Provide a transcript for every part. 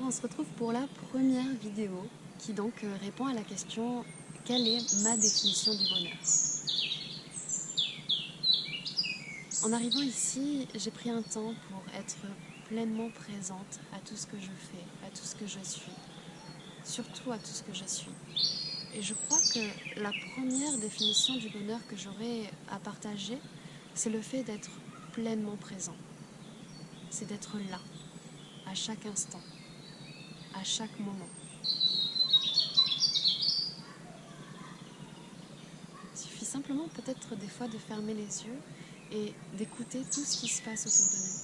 on se retrouve pour la première vidéo qui donc répond à la question « Quelle est ma définition du bonheur ?» En arrivant ici, j'ai pris un temps pour être pleinement présente à tout ce que je fais, à tout ce que je suis, surtout à tout ce que je suis. Et je crois que la première définition du bonheur que j'aurais à partager, c'est le fait d'être pleinement présent. C'est d'être là, à chaque instant, à chaque moment. Il suffit simplement peut-être des fois de fermer les yeux et d'écouter tout ce qui se passe autour de nous.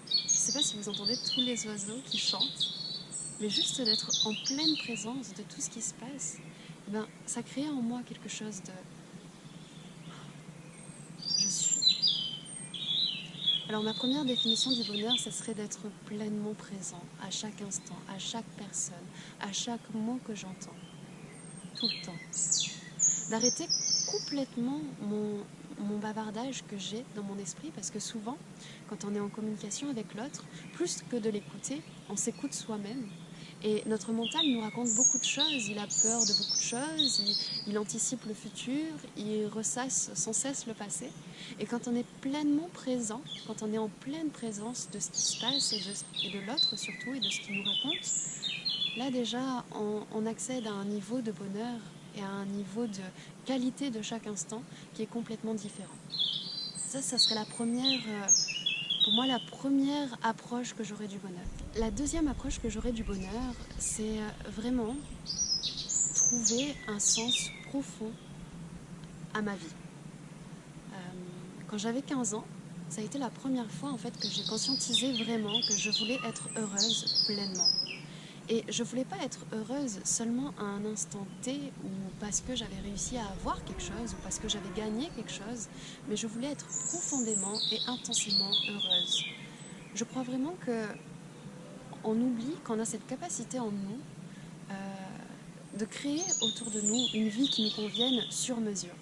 Je ne sais pas si vous entendez tous les oiseaux qui chantent, mais juste d'être en pleine présence de tout ce qui se passe, ça crée en moi quelque chose de « je suis ». Alors ma première définition du bonheur, ce serait d'être pleinement présent à chaque instant, à chaque personne, à chaque mot que j'entends, tout le temps. D'arrêter complètement mon bavardage que j'ai dans mon esprit, parce que souvent, quand on est en communication avec l'autre, plus que de l'écouter, on s'écoute soi-même. Et notre mental nous raconte beaucoup de choses, il a peur de beaucoup de choses, il anticipe le futur, il ressasse sans cesse le passé. Et quand on est pleinement présent, quand on est en pleine présence de ce qui se passe et de l'autre surtout, et de ce qu'il nous raconte, là déjà on accède à un niveau de bonheur et à un niveau de qualité de chaque instant qui est complètement différent. Ça serait la première... Pour moi, la première approche que j'aurais du bonheur. La deuxième approche que j'aurais du bonheur, c'est vraiment trouver un sens profond à ma vie. Quand j'avais 15 ans, ça a été la première fois en fait que j'ai conscientisé vraiment que je voulais être heureuse pleinement. Et je ne voulais pas être heureuse seulement à un instant T ou parce que j'avais réussi à avoir quelque chose ou parce que j'avais gagné quelque chose, mais je voulais être profondément et intensément heureuse. Je crois vraiment qu'on oublie qu'on a cette capacité en nous de créer autour de nous une vie qui nous convienne sur mesure.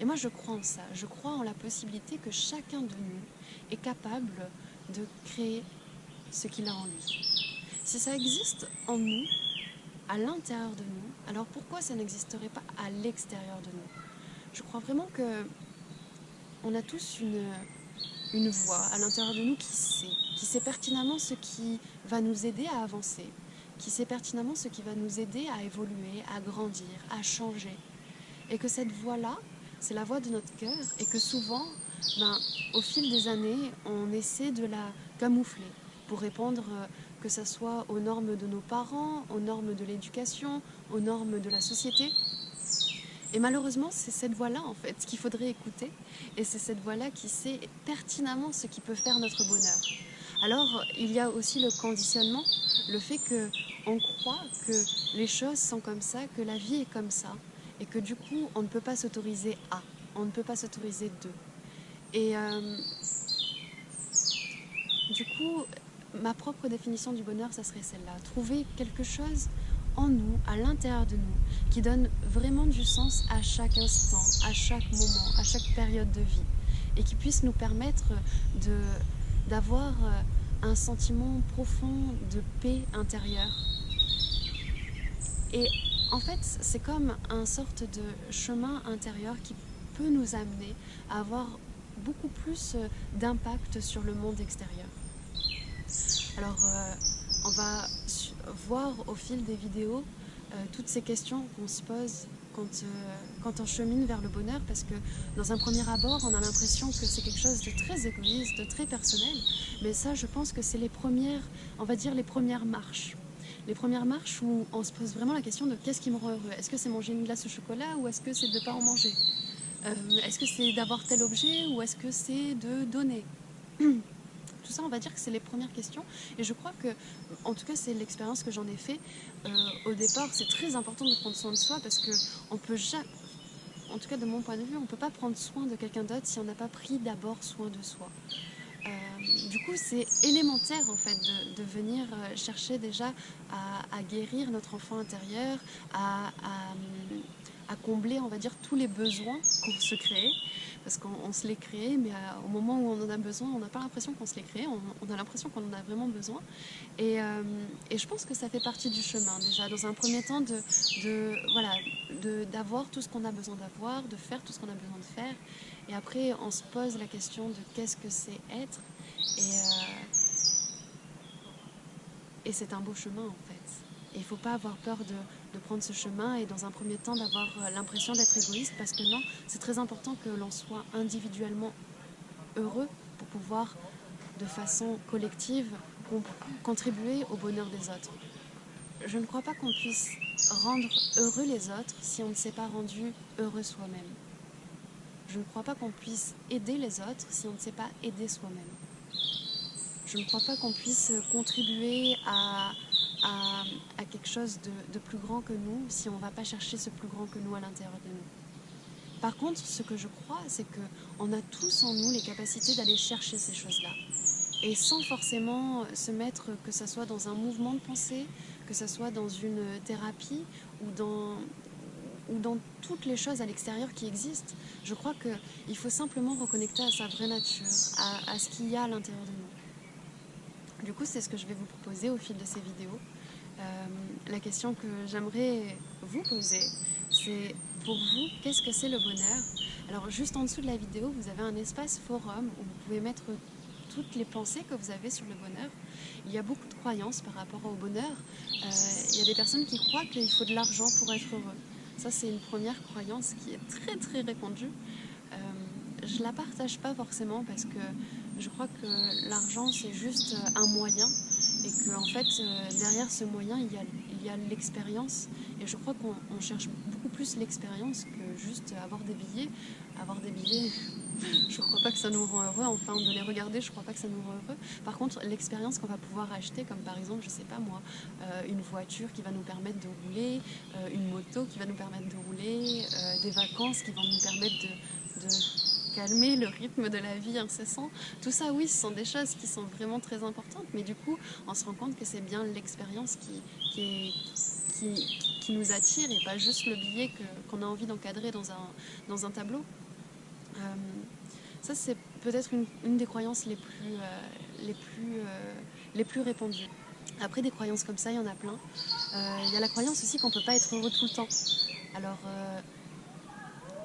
Et moi je crois en ça, je crois en la possibilité que chacun de nous est capable de créer ce qu'il a en lui. Si ça existe en nous, à l'intérieur de nous, alors pourquoi ça n'existerait pas à l'extérieur de nous? Je crois vraiment qu'on a tous une voix à l'intérieur de nous qui sait pertinemment ce qui va nous aider à avancer, qui sait pertinemment ce qui va nous aider à évoluer, à grandir, à changer. Et que cette voix-là, c'est la voix de notre cœur et que souvent, au fil des années, on essaie de la camoufler pour répondre que ce soit aux normes de nos parents, aux normes de l'éducation, aux normes de la société. Et malheureusement, c'est cette voix-là en fait qu'il faudrait écouter et c'est cette voix-là qui sait pertinemment ce qui peut faire notre bonheur. Alors, il y a aussi le conditionnement, le fait qu'on croit que les choses sont comme ça, que la vie est comme ça et que du coup, on ne peut pas s'autoriser à, on ne peut pas s'autoriser de. Et du coup, ma propre définition du bonheur, ça serait celle-là. Trouver quelque chose en nous, à l'intérieur de nous, qui donne vraiment du sens à chaque instant, à chaque moment, à chaque période de vie. Et qui puisse nous permettre d'avoir un sentiment profond de paix intérieure. Et en fait, c'est comme une sorte de chemin intérieur qui peut nous amener à avoir beaucoup plus d'impact sur le monde extérieur. Alors, on va voir au fil des vidéos toutes ces questions qu'on se pose quand on chemine vers le bonheur, parce que dans un premier abord, on a l'impression que c'est quelque chose de très égoïste, de très personnel, mais ça, je pense que c'est les premières, on va dire les premières marches. Les premières marches où on se pose vraiment la question de qu'est-ce qui me rend heureux? Est-ce que c'est manger une glace au chocolat ou est-ce que c'est de ne pas en manger? Est-ce que c'est d'avoir tel objet ou est-ce que c'est de donner? Tout ça, on va dire que c'est les premières questions. Et je crois que, en tout cas, c'est l'expérience que j'en ai fait. Au départ, c'est très important de prendre soin de soi parce qu'on peut jamais, en tout cas de mon point de vue, on ne peut pas prendre soin de quelqu'un d'autre si on n'a pas pris d'abord soin de soi. Du coup, c'est élémentaire en fait de venir chercher déjà à guérir notre enfant intérieur, à combler, on va dire, tous les besoins qu'on se crée. parce qu'on se les crée, mais au moment où on en a besoin, on n'a pas l'impression qu'on se les crée, on a l'impression qu'on en a vraiment besoin. Et je pense que ça fait partie du chemin, déjà, dans un premier temps, voilà, d'avoir tout ce qu'on a besoin d'avoir, de faire tout ce qu'on a besoin de faire. Et après, on se pose la question de qu'est-ce que c'est être. Et c'est un beau chemin, en fait. Et il ne faut pas avoir peur de prendre ce chemin et dans un premier temps d'avoir l'impression d'être égoïste, parce que non, c'est très important que l'on soit individuellement heureux pour pouvoir, de façon collective, contribuer au bonheur des autres. Je ne crois pas qu'on puisse rendre heureux les autres si on ne s'est pas rendu heureux soi-même. Je ne crois pas qu'on puisse aider les autres si on ne s'est pas aidé soi-même. Je ne crois pas qu'on puisse contribuer à quelque chose de plus grand que nous si on ne va pas chercher ce plus grand que nous à l'intérieur de nous. Par contre, ce que je crois, c'est qu'on a tous en nous les capacités d'aller chercher ces choses-là. Et sans forcément se mettre, que ce soit dans un mouvement de pensée, que ce soit dans une thérapie ou dans toutes les choses à l'extérieur qui existent. Je crois qu'il faut simplement reconnecter à sa vraie nature, à ce qu'il y a à l'intérieur de nous. Du coup, c'est ce que je vais vous proposer au fil de ces vidéos. La question que j'aimerais vous poser, c'est pour vous, qu'est-ce que c'est le bonheur? Alors juste en dessous de la vidéo, vous avez un espace forum où vous pouvez mettre toutes les pensées que vous avez sur le bonheur. Il y a beaucoup de croyances par rapport au bonheur. Il y a des personnes qui croient qu'il faut de l'argent pour être heureux. Ça, c'est une première croyance qui est très très répandue. Je ne la partage pas forcément parce que je crois que l'argent, c'est juste un moyen et qu'en fait, derrière ce moyen, il y a l'expérience. Et je crois qu'on cherche beaucoup plus l'expérience que juste avoir des billets. Avoir des billets, je ne crois pas que ça nous rend heureux. Enfin, de les regarder, je ne crois pas que ça nous rend heureux. Par contre, l'expérience qu'on va pouvoir acheter, comme par exemple, je ne sais pas moi, une voiture qui va nous permettre de rouler, une moto qui va nous permettre de rouler, des vacances qui vont nous permettre de calmer le rythme de la vie incessant. Tout ça, oui, ce sont des choses qui sont vraiment très importantes, mais du coup, on se rend compte que c'est bien l'expérience qui nous attire et pas juste le billet qu'on a envie d'encadrer dans un tableau. Ça, c'est peut-être une des croyances les plus répandues. Après, des croyances comme ça, il y en a plein. Il y a la croyance aussi qu'on ne peut pas être heureux tout le temps. Alors,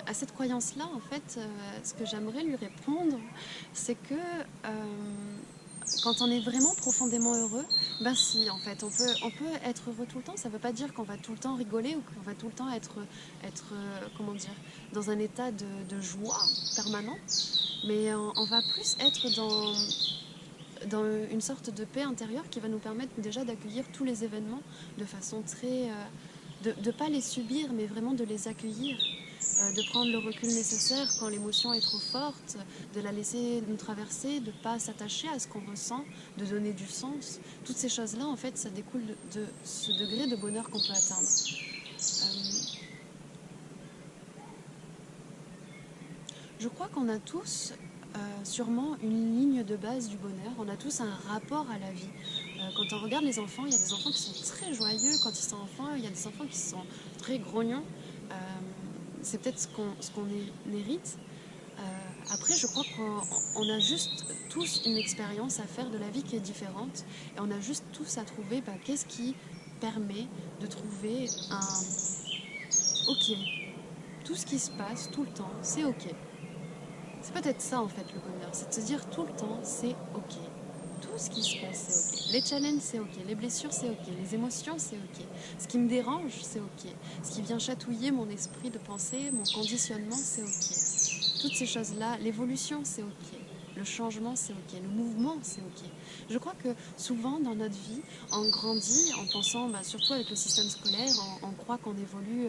à cette croyance-là, en fait, ce que j'aimerais lui répondre, c'est que quand on est vraiment profondément heureux, ben si, en fait, on peut être heureux tout le temps. Ça ne veut pas dire qu'on va tout le temps rigoler ou qu'on va tout le temps être comment dire, dans un état de joie permanent, mais on va plus être dans une sorte de paix intérieure qui va nous permettre déjà d'accueillir tous les événements de façon très... de ne pas les subir, mais vraiment de les accueillir. De prendre le recul nécessaire quand l'émotion est trop forte, de la laisser nous traverser, de ne pas s'attacher à ce qu'on ressent, de donner du sens. Toutes ces choses-là, en fait, ça découle de ce degré de bonheur qu'on peut atteindre. Je crois qu'on a tous sûrement une ligne de base du bonheur, on a tous un rapport à la vie. Quand on regarde les enfants, il y a des enfants qui sont très joyeux quand ils sont enfants, il y a des enfants qui sont très grognons. C'est peut-être ce qu'on hérite. Après, je crois qu'on a juste tous une expérience à faire de la vie qui est différente et on a juste tous à trouver qu'est-ce qui permet de trouver un OK. Tout ce qui se passe tout le temps, c'est OK. C'est peut-être ça en fait le bonheur, c'est de se dire tout le temps c'est OK. Tout ce qui se passe c'est OK. Les challenges c'est OK, les blessures c'est OK, les émotions c'est OK. Ce qui me dérange c'est OK. Ce qui vient chatouiller mon esprit de pensée, mon conditionnement c'est OK. Toutes ces choses-là, l'évolution c'est OK. Le changement, c'est OK. Le mouvement, c'est OK. Je crois que souvent, dans notre vie, on grandit en pensant, surtout avec le système scolaire, on croit qu'on évolue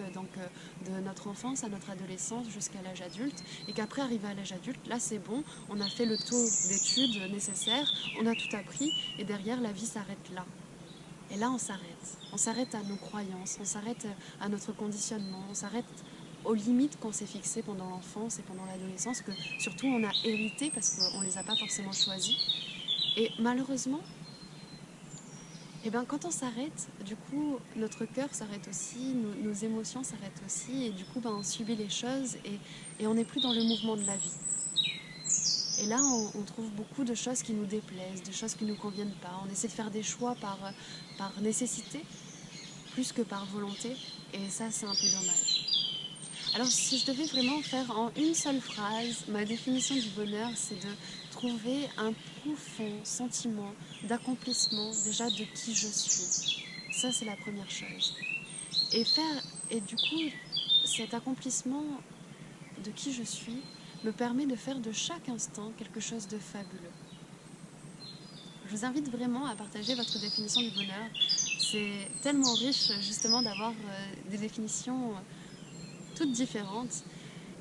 de notre enfance à notre adolescence jusqu'à l'âge adulte et qu'après, arrivé à l'âge adulte, là, c'est bon, on a fait le taux d'études nécessaires, on a tout appris et derrière, la vie s'arrête là. Et là, on s'arrête. On s'arrête à nos croyances, on s'arrête à notre conditionnement, on s'arrête aux limites qu'on s'est fixées pendant l'enfance et pendant l'adolescence, que surtout on a hérité parce qu'on ne les a pas forcément choisies. Et malheureusement, Et bien quand on s'arrête, du coup notre cœur s'arrête aussi, nos émotions s'arrêtent aussi, et du coup on subit les choses et on n'est plus dans le mouvement de la vie. Et là on trouve beaucoup de choses qui nous déplaisent, de choses qui ne nous conviennent pas. On essaie de faire des choix par nécessité plus que par volonté, et ça c'est un peu dommage. Alors si je devais vraiment faire en une seule phrase, ma définition du bonheur, c'est de trouver un profond sentiment d'accomplissement déjà de qui je suis. Ça c'est la première chose. Et du coup, cet accomplissement de qui je suis me permet de faire de chaque instant quelque chose de fabuleux. Je vous invite vraiment à partager votre définition du bonheur. C'est tellement riche justement d'avoir des définitions toutes différentes.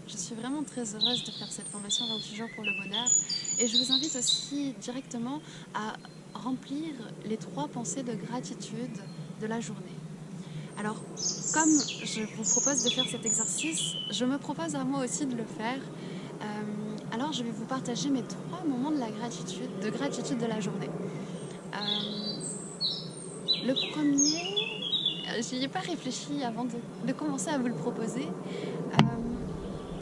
Je suis vraiment très heureuse de faire cette formation 28 jours pour le bonheur. Et je vous invite aussi directement à remplir les 3 pensées de gratitude de la journée. Alors, comme je vous propose de faire cet exercice, je me propose à moi aussi de le faire. Alors, je vais vous partager mes 3 moments de gratitude de la journée. Le premier, j'y ai pas réfléchi avant de commencer à vous le proposer.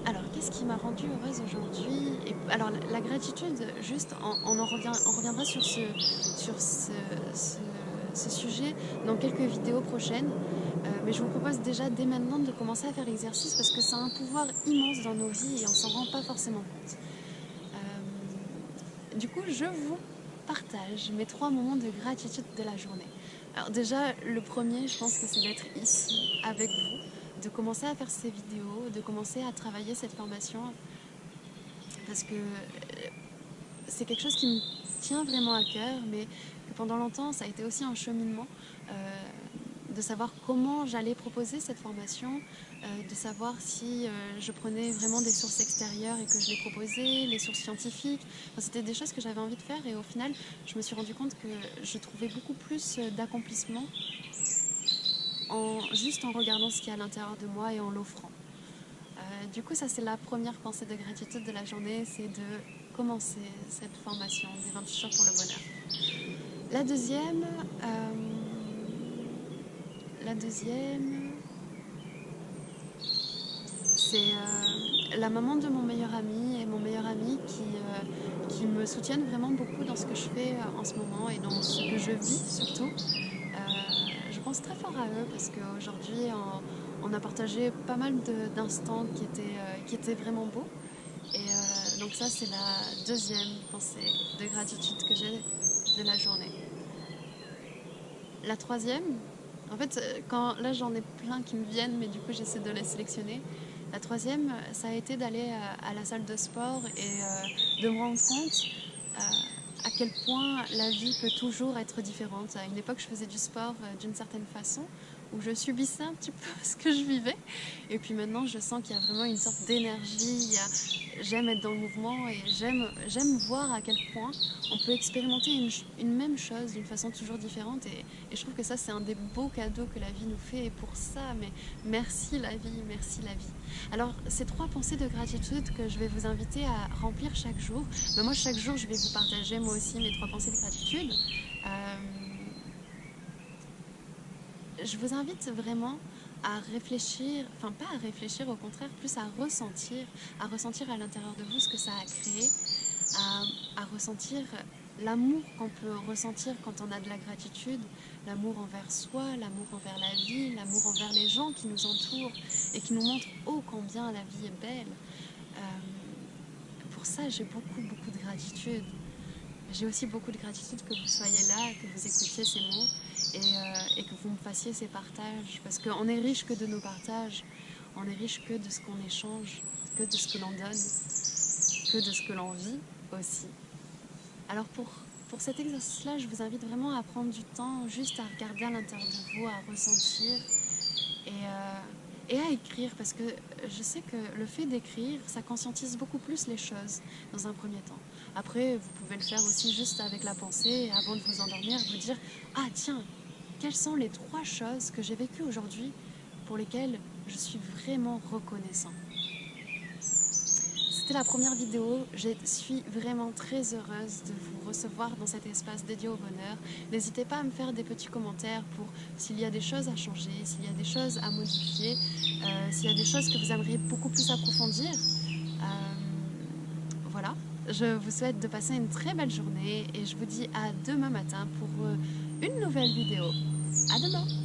Alors, qu'est-ce qui m'a rendue heureuse aujourd'hui? Alors, la gratitude, juste, on reviendra sur ce sujet dans quelques vidéos prochaines. Mais je vous propose déjà dès maintenant de commencer à faire l'exercice parce que ça a un pouvoir immense dans nos vies et on s'en rend pas forcément compte. Du coup, je vous partage mes 3 moments de gratitude de la journée. Alors déjà, le premier, je pense que c'est d'être ici avec vous, de commencer à faire ces vidéos, de commencer à travailler cette formation parce que c'est quelque chose qui me tient vraiment à cœur, mais que pendant longtemps, ça a été aussi un cheminement de savoir comment j'allais proposer cette formation, de savoir si je prenais vraiment des sources extérieures et que je les proposais, les sources scientifiques. Enfin, c'était des choses que j'avais envie de faire et au final, je me suis rendu compte que je trouvais beaucoup plus d'accomplissement juste en regardant ce qu'il y a à l'intérieur de moi et en l'offrant. Du coup, ça c'est la première pensée de gratitude de la journée, c'est de commencer cette formation des 28 jours pour le bonheur. La deuxième, c'est la maman de mon meilleur ami et mon meilleur ami qui me soutiennent vraiment beaucoup dans ce que je fais en ce moment et dans ce que je vis surtout. Je pense très fort à eux parce qu'aujourd'hui on a partagé pas mal d'instants qui étaient vraiment beaux. Et donc ça c'est la deuxième pensée de gratitude que j'ai de la journée. La troisième, en fait, là j'en ai plein qui me viennent, mais du coup j'essaie de les sélectionner. La troisième, ça a été d'aller à la salle de sport et de me rendre compte à quel point la vie peut toujours être différente. À une époque, je faisais du sport d'une certaine façon, où je subissais un petit peu ce que je vivais. Et puis maintenant, je sens qu'il y a vraiment une sorte d'énergie. J'aime être dans le mouvement et j'aime voir à quel point on peut expérimenter une même chose d'une façon toujours différente. Et je trouve que ça, c'est un des beaux cadeaux que la vie nous fait. Et pour ça, mais merci la vie, merci la vie. Alors, ces 3 pensées de gratitude que je vais vous inviter à remplir chaque jour. Mais moi, chaque jour, je vais vous partager moi aussi mes 3 pensées de gratitude. Je vous invite vraiment à réfléchir, enfin pas à réfléchir, au contraire, plus à ressentir à l'intérieur de vous ce que ça a créé, à ressentir l'amour qu'on peut ressentir quand on a de la gratitude, l'amour envers soi, l'amour envers la vie, l'amour envers les gens qui nous entourent et qui nous montrent ô combien la vie est belle. Pour ça, j'ai beaucoup de gratitude. J'ai aussi beaucoup de gratitude que vous soyez là, que vous écoutiez ces mots et que vous me fassiez ces partages. Parce qu'on est riche que de nos partages, on est riche que de ce qu'on échange, que de ce que l'on donne, que de ce que l'on vit aussi. Alors pour cet exercice-là, je vous invite vraiment à prendre du temps juste à regarder à l'intérieur de vous, à ressentir et à écrire, parce que je sais que le fait d'écrire, ça conscientise beaucoup plus les choses dans un premier temps. Après, vous pouvez le faire aussi juste avec la pensée, avant de vous endormir, vous dire « Ah tiens, quelles sont les 3 choses que j'ai vécues aujourd'hui pour lesquelles je suis vraiment reconnaissant ?» C'était la première vidéo. Je suis vraiment très heureuse de vous recevoir dans cet espace dédié au bonheur. N'hésitez pas à me faire des petits commentaires pour s'il y a des choses à changer, s'il y a des choses à modifier, s'il y a des choses que vous aimeriez beaucoup plus approfondir. Voilà. Je vous souhaite de passer une très belle journée et je vous dis à demain matin pour une nouvelle vidéo. À demain!